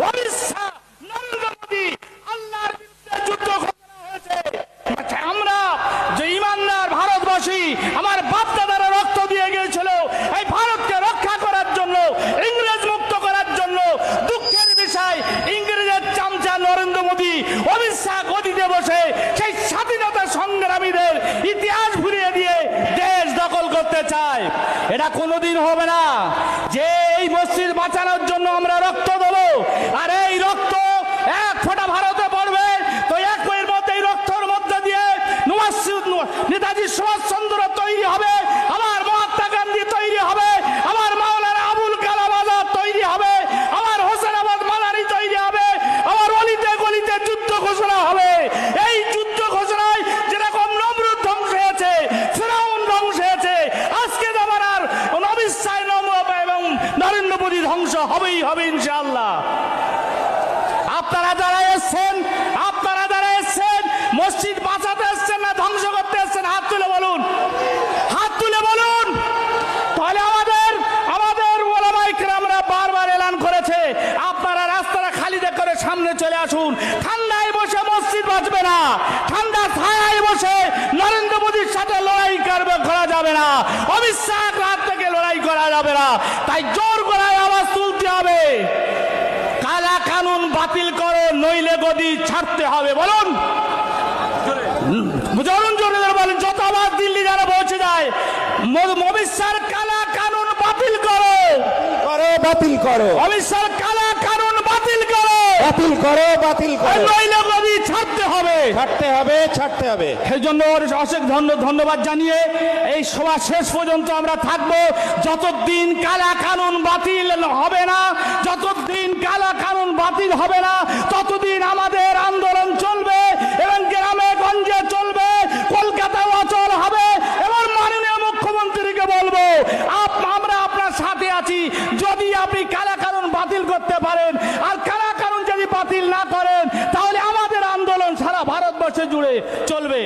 অমিত শাহ, নরেন্দ্র মোদী আল্লাহর বিরুদ্ধে যুদ্ধ ঘোষণা হয়েছে। আমরা যে ইমানদার ভারতবাসী, আমার বাপ দাদারা রক্ত দিয়ে গিয়েছিল এই ভারতকে রক্ষা করার জন্য, ইংরেজ মুক্ত করার জন্য। দুঃখের বিষয়, ইংরেজের চামচা নরেন্দ্র মোদী, অমিত শাহ গদিতে বসে সেই স্বাধীনতা সংগ্রামীদের ইতিহাস ভুলিয়ে দিয়ে দেশ দখল করতে চায়। এটা কোনোদিন হবে না যে এই মসজিদ বাঁচানোর জন্য আমরা রক্ত দেবো, আর এই রক্ত এক ফোঁটা ভারতে পড়বে তো এক বইয়ের মধ্যে এই রক্তের মধ্যে দিয়ে নেতাজি সুভাষচন্দ্র তৈরি হবে, আমার মহাত্মা গান্ধী তৈরি হবে, আমার মাওলানা আবুল কালাম আজাদ তৈরি হবে, আমার হোসেন আহমদ মাদানি তৈরি হবে, আমার অলিতে গলিতে যুদ্ধ ঘোষণা হবে। এই যুদ্ধ ঘোষণায় যেরকম নমরুদ ধ্বংস হয়েছে, ফিরাউন ধ্বংস হয়েছে, আজকে জামানার অমিত শাহ এবং নরেন্দ্র মোদী ধ্বংস হবেই হবে ইনশাআল্লাহ। আপনারা যারা এসছেন মসজিদ বাঁচাতে এসছেন না ধ্বংস করতে এসছেন? হাত তুলে বলুন, হাত তুলে বলুন। তাহলে আমাদের ওলামায়ে কেরামরা বারবার এলান করেছে, আপনারা রাস্তাটা খালি করে সামনে চলে আসুন। ঠান্ডায় বসে মসজিদ বাঁচবে না, ঠান্ডা ছায়ায় বসে নরেন্দ্র মোদীর সাথে লড়াই করা যাবে না, অমিত শাহর হাত থেকে লড়াই করা যাবে না। তাই জোর গলায় আওয়াজ তুলতে হবে, কালা কানুন বাতিল করো, নইলে গদি ছাড়তে হবে। বলুন, বলেন, যত আওয়াজ দিল্লি যারা পৌঁছে যায়, অমিত শাহর কালা কানুন বাতিল করো, বাতিল করো, অমিত শাহর কালা কানুন বাতিল করো, বাতিল করো, বাতিল করো, নইলে গদি ছাড়তে হবে, ছাড়তে হবে, ছাড়তে হবে। সেই জন্য অশেষ ধন্যবাদ জানিয়ে এই সভা শেষ পর্যন্ত আমরা থাকবো। যতদিন কালা কানুন বাতিল হবে না, যতদিন কালা কানুন বাতিল হবে না, ততদিন আমাদের আন্দোলন চলবে এবং গ্রামে গঞ্জে চলবে, কলকাতায় অচল হবে। এবং মাননীয় মুখ্যমন্ত্রীকে বলবো, আমরা আপনার সাথে আছি। যদি আপনি কালা কানুন বাতিল করতে পারেন, আর কালা কানুন যদি বাতিল না করেন, তাহলে আমাদের আন্দোলন সারা ভারতবর্ষে জুড়ে চলবে।